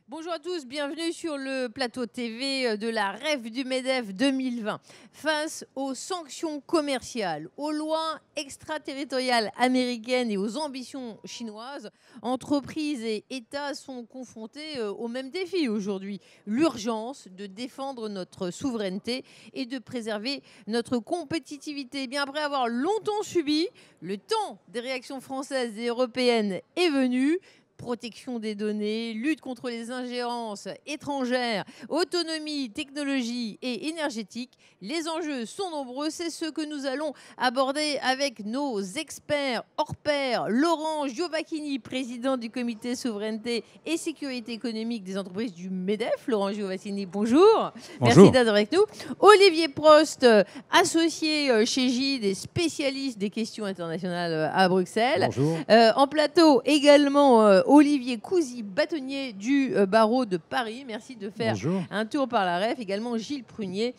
Bonjour à tous, bienvenue sur le plateau TV de la REF du MEDEF 2020. Face aux sanctions commerciales, aux lois extraterritoriales américaines et aux ambitions chinoises, entreprises et États sont confrontés au même défi aujourd'hui. L'urgence de défendre notre souveraineté et de préserver notre compétitivité. Bien après avoir longtemps subi, le temps des réactions françaises et européennes est venu. Protection des données, lutte contre les ingérences étrangères, autonomie, technologie et énergétique. Les enjeux sont nombreux, c'est ce que nous allons aborder avec nos experts hors pair. Laurent Giovacchini, président du comité souveraineté et sécurité économique des entreprises du MEDEF. Laurent Giovacchini, bonjour. Bonjour. Merci d'être avec nous. Olivier Prost, associé chez Gide et spécialiste des questions internationales à Bruxelles. Bonjour. En plateau également Olivier Cousy, bâtonnier du barreau de Paris. Merci de faire un tour par la REF. Également Gilles Prunier,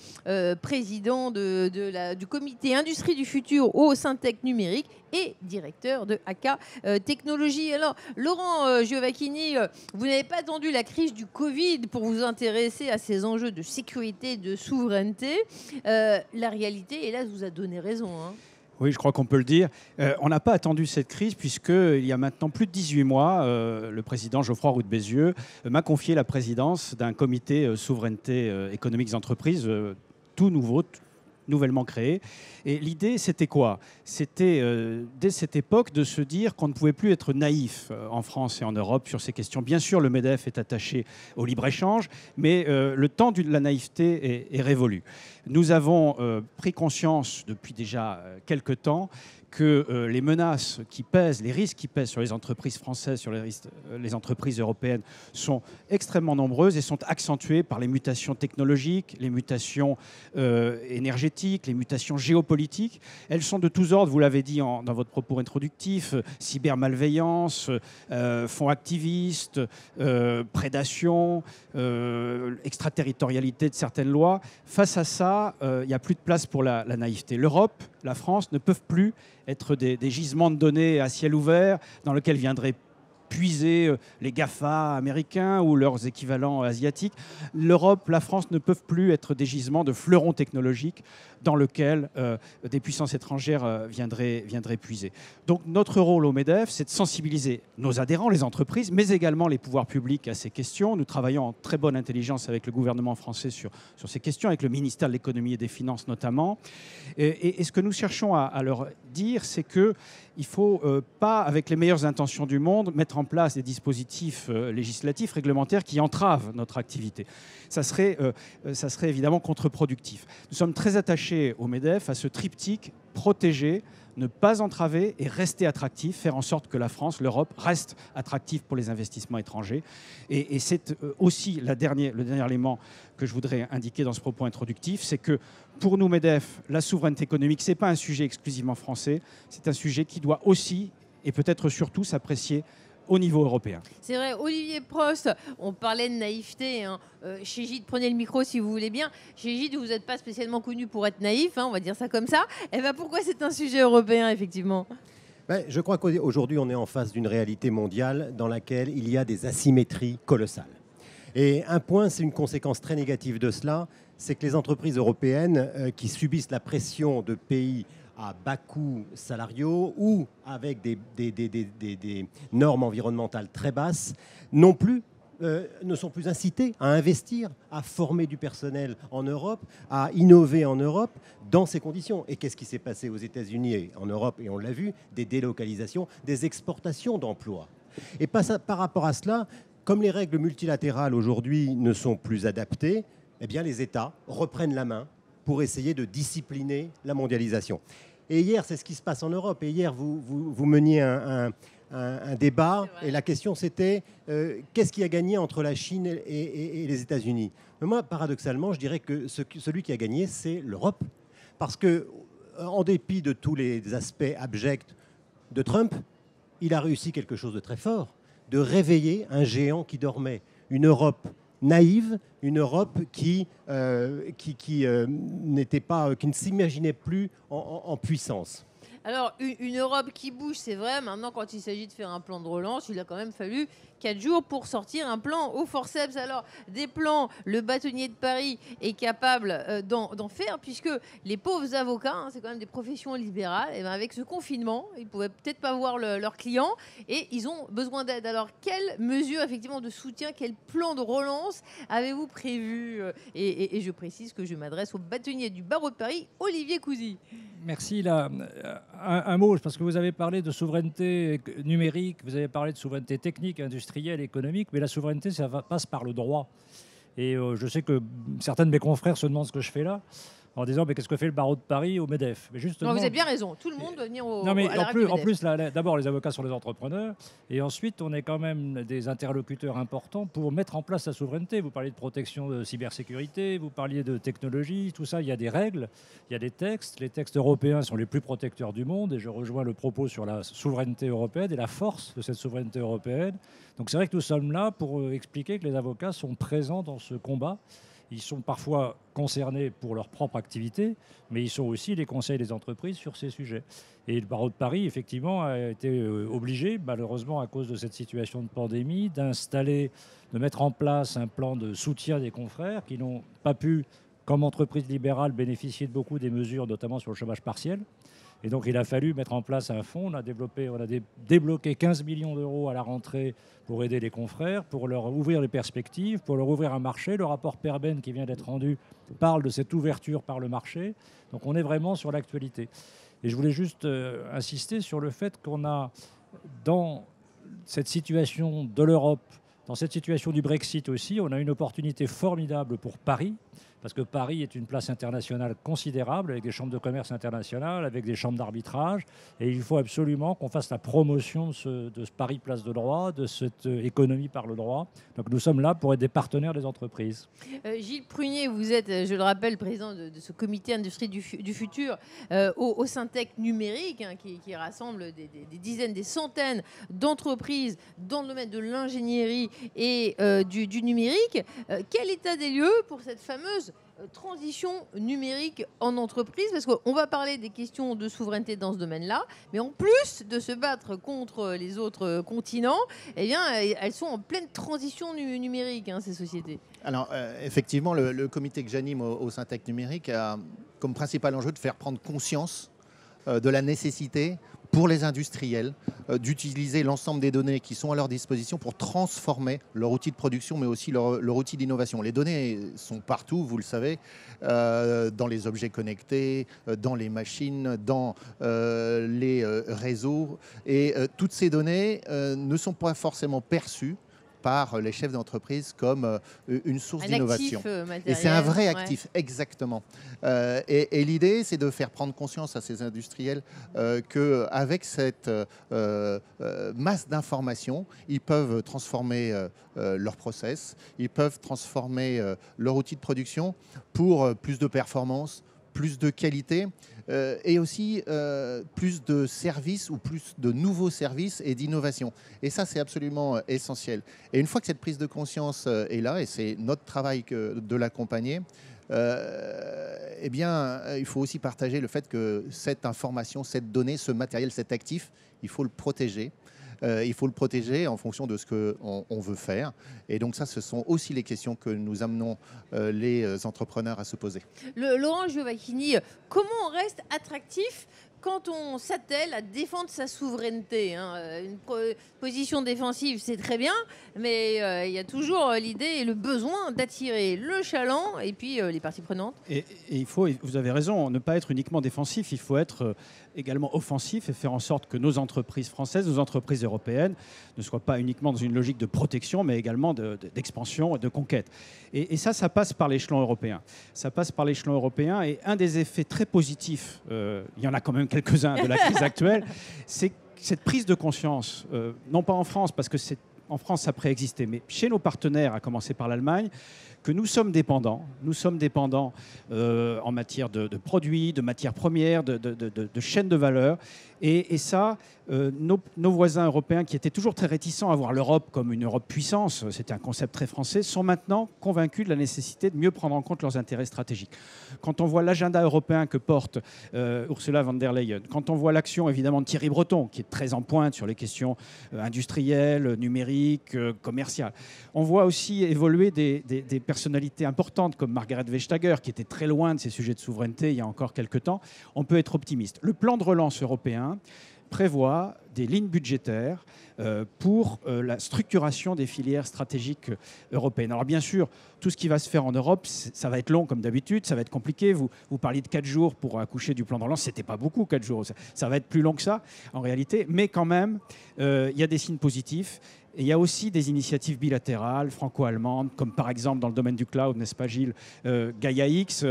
président du comité Industrie du futur au Syntec numérique et directeur de AK Technologies. Alors, Laurent Giovacchini, vous n'avez pas attendu la crise du Covid pour vous intéresser à ces enjeux de sécurité, de souveraineté. La réalité, hélas, vous a donné raison, hein. Oui, je crois qu'on peut le dire. On n'a pas attendu cette crise puisqu'il y a maintenant plus de 18 mois, le président Geoffroy Roux de Bézieux m'a confié la présidence d'un comité souveraineté économique des entreprises tout nouveau, nouvellement créé. Et l'idée, c'était quoi? C'était, dès cette époque, de se dire qu'on ne pouvait plus être naïf en France et en Europe sur ces questions. Bien sûr, le MEDEF est attaché au libre-échange, mais le temps de la naïveté est révolu. Nous avons pris conscience depuis déjà quelques temps que les menaces qui pèsent, les risques qui pèsent sur les entreprises françaises, sur les entreprises européennes sont extrêmement nombreuses et sont accentuées par les mutations technologiques, les mutations énergétiques, les mutations géopolitiques. Elles sont de tous ordres, vous l'avez dit dans votre propos introductif, cybermalveillance, fonds activistes, prédation, extraterritorialité de certaines lois. Face à ça, il n'y a plus de place pour la naïveté. L'Europe, la France ne peuvent plus être des gisements de données à ciel ouvert dans lesquels viendraient puiser les GAFA américains ou leurs équivalents asiatiques. L'Europe, la France ne peuvent plus être des gisements de fleurons technologiques dans lesquels des puissances étrangères viendraient puiser. Donc notre rôle au MEDEF, c'est de sensibiliser nos adhérents, les entreprises, mais également les pouvoirs publics à ces questions. Nous travaillons en très bonne intelligence avec le gouvernement français sur ces questions, avec le ministère de l'économie et des finances notamment. Et ce que nous cherchons à leur dire, c'est qu'il ne faut pas, avec les meilleures intentions du monde, mettre en place des dispositifs législatifs, réglementaires qui entravent notre activité. Ça serait évidemment contre-productif. Nous sommes très attachés au MEDEF à ce triptyque: protéger, ne pas entraver et rester attractif, faire en sorte que la France, l'Europe, reste attractive pour les investissements étrangers. Et c'est aussi le dernier élément que je voudrais indiquer dans ce propos introductif, c'est que pour nous, MEDEF, la souveraineté économique, ce n'est pas un sujet exclusivement français, c'est un sujet qui doit aussi, et peut-être surtout, s'apprécier au niveau européen. C'est vrai, Olivier Prost, on parlait de naïveté, hein. Chez Gide, prenez le micro si vous voulez bien. Chez Gide, vous n'êtes pas spécialement connu pour être naïf, hein, on va dire ça comme ça. Et ben pourquoi c'est un sujet européen, effectivement? Je crois qu'aujourd'hui, on est en face d'une réalité mondiale dans laquelle il y a des asymétries colossales. Et un point, c'est une conséquence très négative de cela, c'est que les entreprises européennes qui subissent la pression de pays à bas coûts salariaux ou avec des normes environnementales très basses, ne sont plus incités à investir, à former du personnel en Europe, à innover en Europe dans ces conditions. Et qu'est-ce qui s'est passé aux États-Unis et en Europe, et on l'a vu, des délocalisations, des exportations d'emplois. Et par rapport à cela, comme les règles multilatérales aujourd'hui ne sont plus adaptées, eh bien les États reprennent la main pour essayer de discipliner la mondialisation. Et hier, c'est ce qui se passe en Europe. Et hier, vous meniez un débat, et la question c'était qu'est-ce qui a gagné entre la Chine et les États-Unis? Moi, paradoxalement, je dirais que celui qui a gagné, c'est l'Europe. Parce que, en dépit de tous les aspects abjects de Trump, il a réussi quelque chose de très fort, de réveiller un géant qui dormait. Une Europe naïve, une Europe qui ne s'imaginait plus en puissance. Alors, une Europe qui bouge, c'est vrai. Maintenant, quand il s'agit de faire un plan de relance, il a quand même fallu 4 jours pour sortir un plan au forceps. Alors, des plans, le bâtonnier de Paris est capable d'en faire, puisque les pauvres avocats, c'est quand même des professions libérales, et ben avec ce confinement, ils ne pouvaient peut-être pas voir leurs clients et ils ont besoin d'aide. Alors, quelles mesures effectivement de soutien, quel plan de relance avez-vous prévu et je précise que je m'adresse au bâtonnier du barreau de Paris, Olivier Cousy. Merci. Là, un mot, parce que vous avez parlé de souveraineté numérique, vous avez parlé de souveraineté technique, industrielle, économique, mais la souveraineté, passe par le droit. Et je sais que certains de mes confrères se demandent ce que je fais là, en disant mais qu'est-ce que fait le barreau de Paris au MEDEF? Mais justement, non, vous avez bien raison, tout le monde doit venir non, mais en plus, d'abord les avocats sont les entrepreneurs, et ensuite on est quand même des interlocuteurs importants pour mettre en place la souveraineté. Vous parliez de protection de cybersécurité, vous parliez de technologie, tout ça, il y a des règles, il y a des textes. Les textes européens sont les plus protecteurs du monde, et je rejoins le propos sur la souveraineté européenne et la force de cette souveraineté européenne. Donc c'est vrai que nous sommes là pour expliquer que les avocats sont présents dans ce combat. Ils sont parfois concernés pour leur propre activité, mais ils sont aussi les conseils des entreprises sur ces sujets. Et le barreau de Paris, effectivement, a été obligé, malheureusement à cause de cette situation de pandémie, de mettre en place un plan de soutien des confrères qui n'ont pas pu, comme entreprise libérale, bénéficier de beaucoup des mesures, notamment sur le chômage partiel. Et donc, il a fallu mettre en place un fonds. On a débloqué 15 millions d'euros à la rentrée pour aider les confrères, pour leur ouvrir les perspectives, pour leur ouvrir un marché. Le rapport Perben qui vient d'être rendu parle de cette ouverture par le marché. Donc, on est vraiment sur l'actualité. Et je voulais juste insister sur le fait qu'on a, dans cette situation de l'Europe, dans cette situation du Brexit aussi, on a une opportunité formidable pour Paris, parce que Paris est une place internationale considérable, avec des chambres de commerce internationales, avec des chambres d'arbitrage, et il faut absolument qu'on fasse la promotion de ce Paris place de droit, de cette économie par le droit. Donc nous sommes là pour être des partenaires des entreprises. Gilles Prunier, vous êtes, je le rappelle, président de ce comité industrie du futur au Syntec numérique, qui rassemble des dizaines, des centaines d'entreprises dans le domaine de l'ingénierie et du numérique. Quel état des lieux pour cette fameuse transition numérique en entreprise, parce qu'on va parler des questions de souveraineté dans ce domaine-là, mais en plus de se battre contre les autres continents, eh bien, elles sont en pleine transition numérique, ces sociétés. Alors, effectivement, le comité que j'anime au Syntec numérique a comme principal enjeu de faire prendre conscience de la nécessité pour les industriels d'utiliser l'ensemble des données qui sont à leur disposition pour transformer leur outil de production, mais aussi leur outil d'innovation. Les données sont partout, vous le savez, dans les objets connectés, dans les machines, dans les réseaux. Et toutes ces données ne sont pas forcément perçues par les chefs d'entreprise comme une source d'innovation. Et c'est un vrai actif, exactement. Et l'idée, c'est de faire prendre conscience à ces industriels qu'avec cette masse d'informations, ils peuvent transformer leur process, ils peuvent transformer leur outil de production pour plus de performance, plus de qualité et aussi plus de services ou plus de nouveaux services et d'innovation. Et ça, c'est absolument essentiel. Et une fois que cette prise de conscience est là, et c'est notre travail de l'accompagner, eh bien, il faut aussi partager le fait que cette information, cette donnée, ce matériel, cet actif, il faut le protéger. Il faut le protéger en fonction de ce qu'on veut faire. Et donc ça, ce sont aussi les questions que nous amenons les entrepreneurs à se poser. Laurent Giovacchini, comment on reste attractif quand on s'attelle à défendre sa souveraineté? Une position défensive, c'est très bien, mais il y a toujours l'idée et le besoin d'attirer le chaland et puis les parties prenantes. Et il faut, vous avez raison, ne pas être uniquement défensif, il faut être également offensif et faire en sorte que nos entreprises françaises, nos entreprises européennes ne soient pas uniquement dans une logique de protection, mais également d'expansion et de conquête. Et ça passe par l'échelon européen. Ça passe par l'échelon européen, et un des effets très positifs, il y en a quand même quelques-uns de la crise actuelle, c'est cette prise de conscience, non pas en France, parce que en France ça préexistait, mais chez nos partenaires, à commencer par l'Allemagne, que nous sommes dépendants. Nous sommes dépendants en matière de produits, de matières premières, de chaînes de valeur. Et ça, nos voisins européens, qui étaient toujours très réticents à voir l'Europe comme une Europe puissance, c'était un concept très français, sont maintenant convaincus de la nécessité de mieux prendre en compte leurs intérêts stratégiques. Quand on voit l'agenda européen que porte Ursula von der Leyen, quand on voit l'action évidemment de Thierry Breton, qui est très en pointe sur les questions industrielles, numériques, commerciales, on voit aussi évoluer des personnalités importantes comme Margrethe Vestager, qui était très loin de ces sujets de souveraineté il y a encore quelques temps. On peut être optimiste. Le plan de relance européen prévoit des lignes budgétaires pour la structuration des filières stratégiques européennes. Alors bien sûr, tout ce qui va se faire en Europe, ça va être long comme d'habitude, ça va être compliqué. Vous parliez de 4 jours pour accoucher du plan de relance, ce n'était pas beaucoup 4 jours, ça va être plus long que ça en réalité, mais quand même, il y a des signes positifs. Et il y a aussi des initiatives bilatérales franco-allemandes, comme par exemple dans le domaine du cloud, n'est-ce pas Gilles, Gaia X,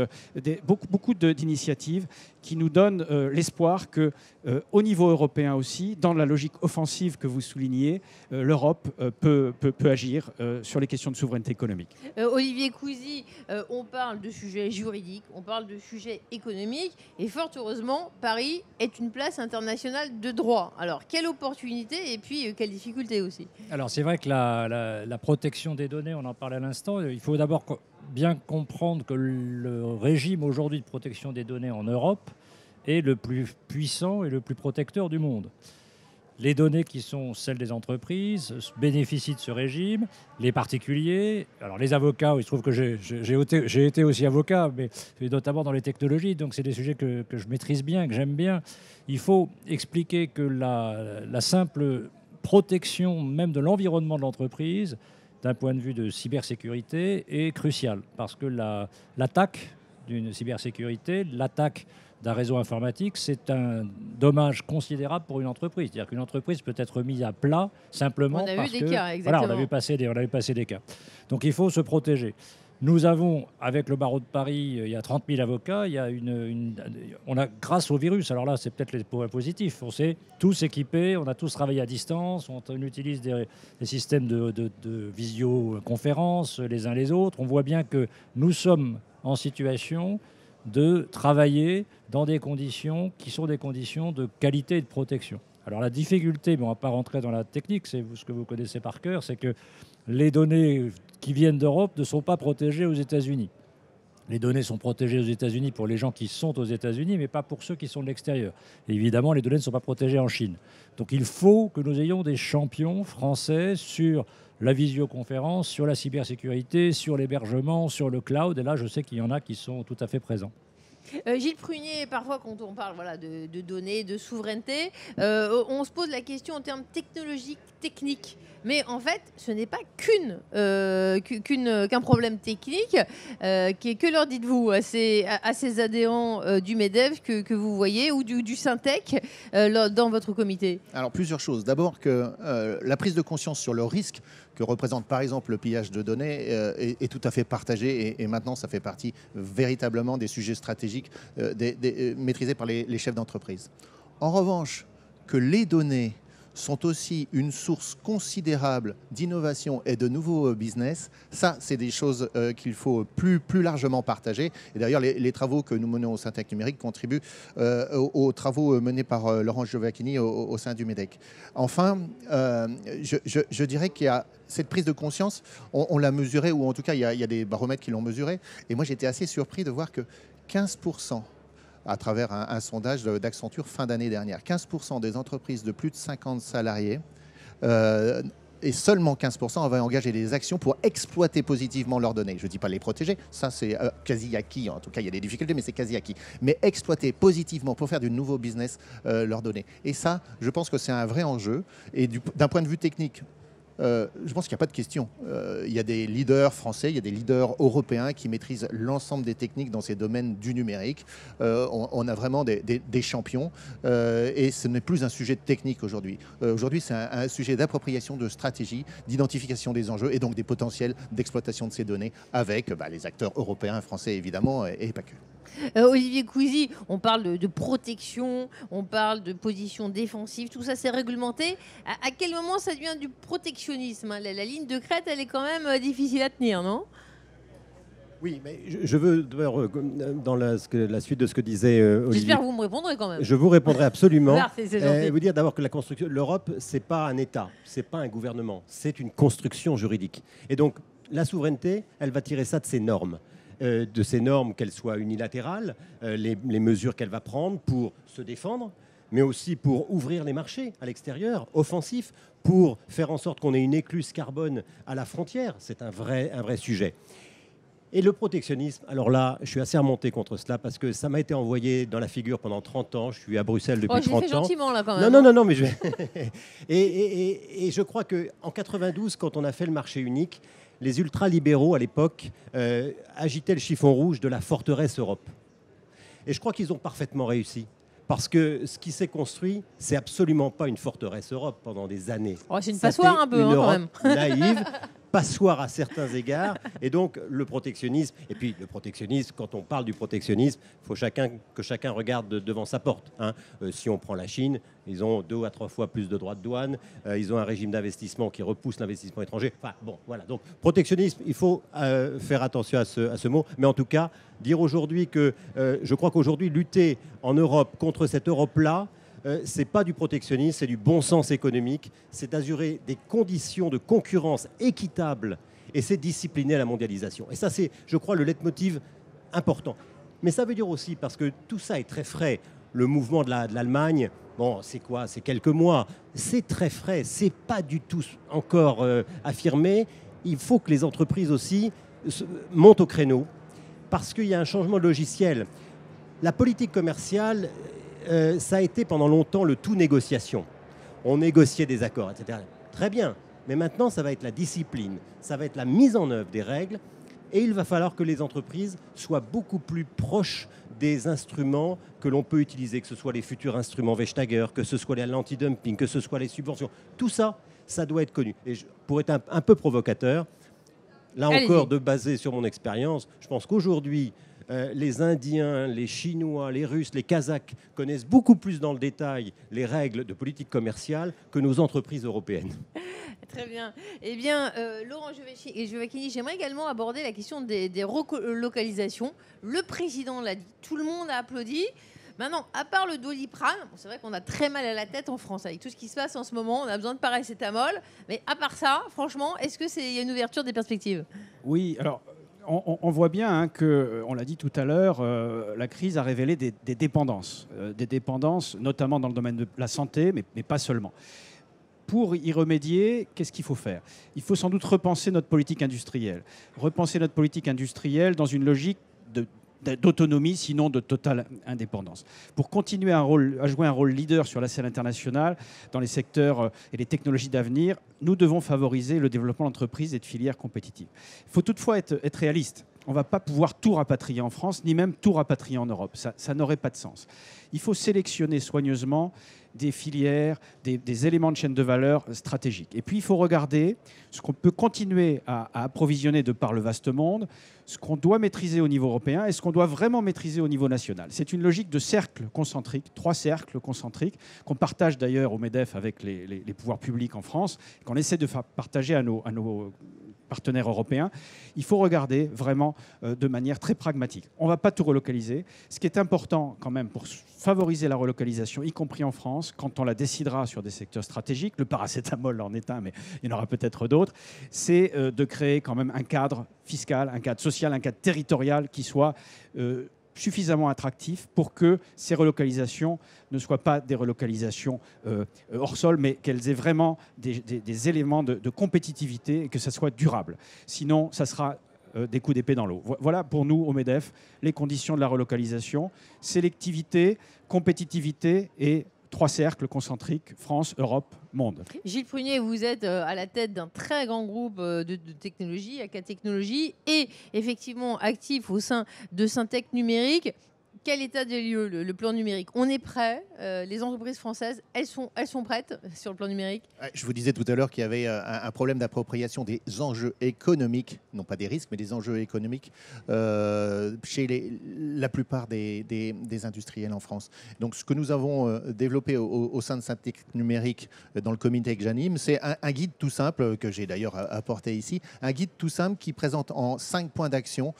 beaucoup d'initiatives qui nous donnent l'espoir qu'au niveau européen aussi, dans la logique offensive que vous soulignez, l'Europe peut agir sur les questions de souveraineté économique. Olivier Cousy, on parle de sujets juridiques, on parle de sujets économiques, et fort heureusement, Paris est une place internationale de droit. Alors, quelle opportunité et puis quelle difficulté aussi? Alors c'est vrai que la protection des données, on en parlait à l'instant, il faut d'abord bien comprendre que le régime aujourd'hui de protection des données en Europe est le plus puissant et le plus protecteur du monde. Les données qui sont celles des entreprises bénéficient de ce régime, les particuliers, alors les avocats, il se trouve que j'ai été aussi avocat, mais notamment dans les technologies, donc c'est des sujets que je maîtrise bien, que j'aime bien. Il faut expliquer que la simple protection même de l'environnement de l'entreprise, d'un point de vue de cybersécurité, est cruciale. Parce que l'attaque d'une cybersécurité, l'attaque d'un réseau informatique, c'est un dommage considérable pour une entreprise. C'est-à-dire qu'une entreprise peut être mise à plat simplement parce que... Voilà, on a vu passer des cas. Donc il faut se protéger. Nous avons, avec le barreau de Paris, il y a 30 000 avocats, on a, grâce au virus, alors là, c'est peut-être les points positifs, on s'est tous équipés, on a tous travaillé à distance, on utilise des systèmes de visioconférence les uns les autres. On voit bien que nous sommes en situation de travailler dans des conditions qui sont des conditions de qualité et de protection. Alors la difficulté, mais on ne va pas rentrer dans la technique, c'est ce que vous connaissez par cœur, c'est que les données qui viennent d'Europe ne sont pas protégées aux États-Unis. Les données sont protégées aux États-Unis pour les gens qui sont aux États-Unis, mais pas pour ceux qui sont de l'extérieur. Et évidemment, les données ne sont pas protégées en Chine. Donc il faut que nous ayons des champions français sur la visioconférence, sur la cybersécurité, sur l'hébergement, sur le cloud. Et là, je sais qu'il y en a qui sont tout à fait présents. Gilles Prunier, parfois quand on parle de données, de souveraineté, on se pose la question en termes technologiques, techniques. Mais en fait, ce n'est pas qu'un problème technique. Que leur dites-vous à ces adhérents du MEDEF que vous voyez ou du Syntec dans votre comité? Alors plusieurs choses. D'abord que la prise de conscience sur le risque que représente par exemple le pillage de données est tout à fait partagée et maintenant ça fait partie véritablement des sujets stratégiques maîtrisés par les chefs d'entreprise. En revanche, que les données sont aussi une source considérable d'innovation et de nouveaux business. Ça, c'est des choses qu'il faut plus largement partager. Et d'ailleurs, les travaux que nous menons au Syntec Numérique contribuent aux travaux menés par Laurent Giovacchini au sein du MEDEC. Enfin, je dirais qu'il y a cette prise de conscience, on l'a mesurée, ou en tout cas, il y a des baromètres qui l'ont mesurée. Et moi, j'étais assez surpris de voir que 15%, à travers un sondage d'Accenture fin d'année dernière, 15% des entreprises de plus de 50 salariés et seulement 15% avaient engagé des actions pour exploiter positivement leurs données. Je ne dis pas les protéger, ça c'est quasi acquis, en tout cas il y a des difficultés, mais c'est quasi acquis. Mais exploiter positivement pour faire du nouveau business leurs données. Et ça, je pense que c'est un vrai enjeu. Et d'un point de vue technique, je pense qu'il n'y a pas de question. Il y a des leaders français, il y a des leaders européens qui maîtrisent l'ensemble des techniques dans ces domaines du numérique. On a vraiment des champions et ce n'est plus un sujet de technique aujourd'hui. Aujourd'hui, c'est un sujet d'appropriation de stratégie, d'identification des enjeux et donc des potentiels d'exploitation de ces données avec les acteurs européens, français évidemment et pas que. Olivier Cousy, on parle de protection, on parle de position défensive, tout ça c'est réglementé. À quel moment ça devient du protectionnisme? La ligne de crête, elle est quand même difficile à tenir, non? Oui, mais je veux, dans la suite de ce que disait Olivier, J'espère que vous me répondrez quand même. je vous répondrai absolument. Merci, c'est gentil. Vous dire d'abord que l'Europe, c'est pas un État, c'est pas un gouvernement, c'est une construction juridique. Et donc, la souveraineté, elle va tirer ça de ses normes. De ces normes, qu'elles soient unilatérales, les mesures qu'elle va prendre pour se défendre, mais aussi pour ouvrir les marchés à l'extérieur, offensifs, pour faire en sorte qu'on ait une écluse carbone à la frontière. C'est un vrai sujet. Et le protectionnisme, alors là, je suis assez remonté contre cela parce que ça m'a été envoyé dans la figure pendant 30 ans. Je suis à Bruxelles depuis 30 ans. Je l'ai fait gentiment là quand même. Non, mais je vais... et je crois qu'en 92, quand on a fait le marché unique, les ultralibéraux à l'époque agitaient le chiffon rouge de la forteresse Europe. Et je crois qu'ils ont parfaitement réussi. Parce que ce qui s'est construit, c'est absolument pas une forteresse Europe pendant des années. Oh, c'est une passoire un peu, une quand Europe même. naïve, passoire à certains égards. Et donc, le protectionnisme, quand on parle du protectionnisme, il faut que chacun regarde devant sa porte. Hein. Si on prend la Chine, ils ont 2 à 3 fois plus de droits de douane. Ils ont un régime d'investissement qui repousse l'investissement étranger. Enfin, bon, voilà. Donc, protectionnisme, il faut faire attention à ce mot. Mais en tout cas, dire aujourd'hui que je crois qu'aujourd'hui, lutter en Europe contre cette Europe-là, c'est pas du protectionnisme, c'est du bon sens économique, c'est d'assurer des conditions de concurrence équitables et c'est discipliner la mondialisation. Et ça, c'est, je crois, le leitmotiv important. Mais ça veut dire aussi, parce que tout ça est très frais, le mouvement de l'Allemagne, bon, c'est quoi? C'est quelques mois. C'est très frais, c'est pas du tout encore affirmé. Il faut que les entreprises aussi montent au créneau parce qu'il y a un changement de logiciel. La politique commerciale, ça a été pendant longtemps le tout négociation. On négociait des accords, etc. Très bien, mais maintenant, ça va être la discipline, ça va être la mise en œuvre des règles, et il va falloir que les entreprises soient beaucoup plus proches des instruments que l'on peut utiliser, que ce soit les futurs instruments Vestager, que ce soit l'anti-dumping, que ce soit les subventions. Tout ça, ça doit être connu. Et pour être un peu provocateur, là encore, de baser sur mon expérience, je pense qu'aujourd'hui, les Indiens, les Chinois, les Russes, les Kazakhs connaissent beaucoup plus dans le détail les règles de politique commerciale que nos entreprises européennes. Très bien. Eh bien, Laurent Giovacchini, j'aimerais également aborder la question des relocalisations. Le président l'a dit, tout le monde a applaudi. Maintenant, à part le Doliprane, c'est vrai qu'on a très mal à la tête en France avec tout ce qui se passe en ce moment. On a besoin de paracétamol. Mais à part ça, franchement, est-ce qu'il y a une ouverture des perspectives? Oui, alors... On voit bien hein, que, on l'a dit tout à l'heure, la crise a révélé des dépendances, notamment dans le domaine de la santé, mais pas seulement. Pour y remédier, qu'est-ce qu'il faut faire? Il faut sans doute repenser notre politique industrielle. Repenser notre politique industrielle dans une logique d'autonomie, sinon de totale indépendance. Pour continuer à jouer un rôle leader sur la scène internationale, dans les secteurs et les technologies d'avenir, nous devons favoriser le développement d'entreprises et de filières compétitives. Il faut toutefois être réaliste. On ne va pas pouvoir tout rapatrier en France, ni même tout rapatrier en Europe. Ça n'aurait pas de sens. Il faut sélectionner soigneusement des filières, des éléments de chaîne de valeur stratégiques. Et puis, il faut regarder ce qu'on peut continuer à approvisionner de par le vaste monde, ce qu'on doit maîtriser au niveau européen et ce qu'on doit vraiment maîtriser au niveau national. C'est une logique de cercles concentriques, 3 cercles concentriques, qu'on partage d'ailleurs au MEDEF avec les pouvoirs publics en France, qu'on essaie de faire partager à nos partenaires européens. Il faut regarder vraiment de manière très pragmatique. On ne va pas tout relocaliser. Ce qui est important quand même pour favoriser la relocalisation, y compris en France, quand on la décidera sur des secteurs stratégiques, le paracétamol en est un, mais il y en aura peut-être d'autres, c'est de créer quand même un cadre fiscal, un cadre social, un cadre territorial qui soit suffisamment attractif pour que ces relocalisations ne soient pas des relocalisations hors sol, mais qu'elles aient vraiment des éléments de compétitivité et que ça soit durable. Sinon, ça sera des coups d'épée dans l'eau. Voilà pour nous, au MEDEF, les conditions de la relocalisation. Sélectivité, compétitivité et 3 cercles concentriques, France, Europe, monde. Gilles Prunier, vous êtes à la tête d'un très grand groupe de technologie, AK Technologies, et effectivement actif au sein de Syntec Numérique. quel état des lieux, le plan numérique? On est prêt, les entreprises françaises, elles sont prêtes sur le plan numérique? Je vous disais tout à l'heure qu'il y avait un problème d'appropriation des enjeux économiques, non pas des risques, mais des enjeux économiques chez la plupart des industriels en France. Donc ce que nous avons développé au sein de Syntec Numérique dans le comité que j'anime, c'est un guide tout simple, que j'ai d'ailleurs apporté ici, un guide tout simple qui présente en 5 points d'action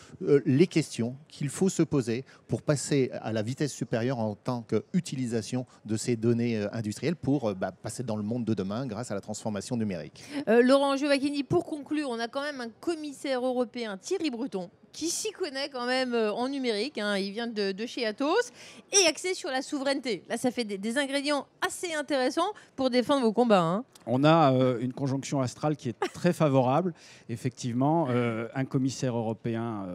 les questions qu'il faut se poser pour passer à la vitesse supérieure en tant qu'utilisation de ces données industrielles pour passer dans le monde de demain grâce à la transformation numérique. Laurent Giovacchini, pour conclure, on a quand même un commissaire européen, Thierry Breton, qui s'y connaît quand même en numérique, hein. Il vient de chez Atos, et axé sur la souveraineté. Là, ça fait des ingrédients assez intéressants pour défendre vos combats, hein. On a une conjonction astrale qui est très favorable. Effectivement, un commissaire européen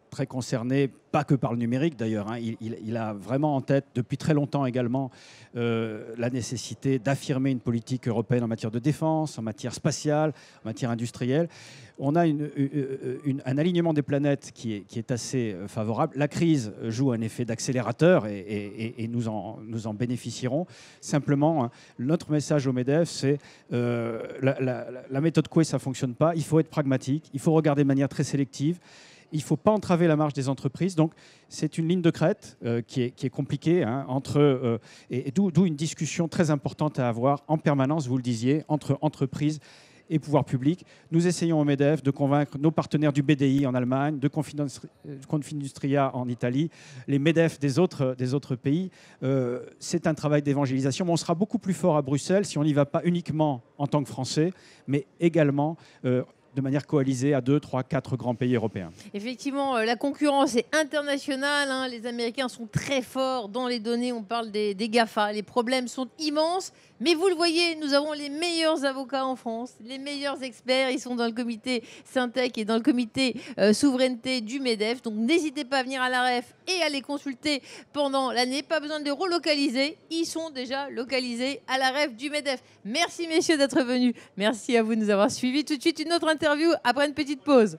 très concerné, pas que par le numérique d'ailleurs, hein. Il a vraiment en tête depuis très longtemps également la nécessité d'affirmer une politique européenne en matière de défense, en matière spatiale, en matière industrielle. On a un alignement des planètes qui est assez favorable. La crise joue un effet d'accélérateur et nous en bénéficierons. Simplement, hein, notre message au MEDEF, c'est la méthode Coué, ça ne fonctionne pas. Il faut être pragmatique, il faut regarder de manière très sélective. Il ne faut pas entraver la marge des entreprises. Donc, c'est une ligne de crête qui est compliquée, hein, et d'où une discussion très importante à avoir en permanence, vous le disiez, entre entreprises et pouvoir public. Nous essayons au MEDEF de convaincre nos partenaires du BDI en Allemagne, de Confindustria en Italie, les MEDEF des autres pays. C'est un travail d'évangélisation, mais on sera beaucoup plus fort à Bruxelles si on n'y va pas uniquement en tant que Français, mais également de manière coalisée à 2, 3, 4 grands pays européens. Effectivement, la concurrence est internationale, hein. Les Américains sont très forts dans les données. On parle des GAFA. Les problèmes sont immenses. Mais vous le voyez, nous avons les meilleurs avocats en France, les meilleurs experts. Ils sont dans le comité Syntec et dans le comité souveraineté du MEDEF. Donc n'hésitez pas à venir à la REF et à les consulter pendant l'année. Pas besoin de les relocaliser. Ils sont déjà localisés à la REF du MEDEF. Merci messieurs d'être venus. Merci à vous de nous avoir suivis. Tout de suite, une autre interview après une petite pause.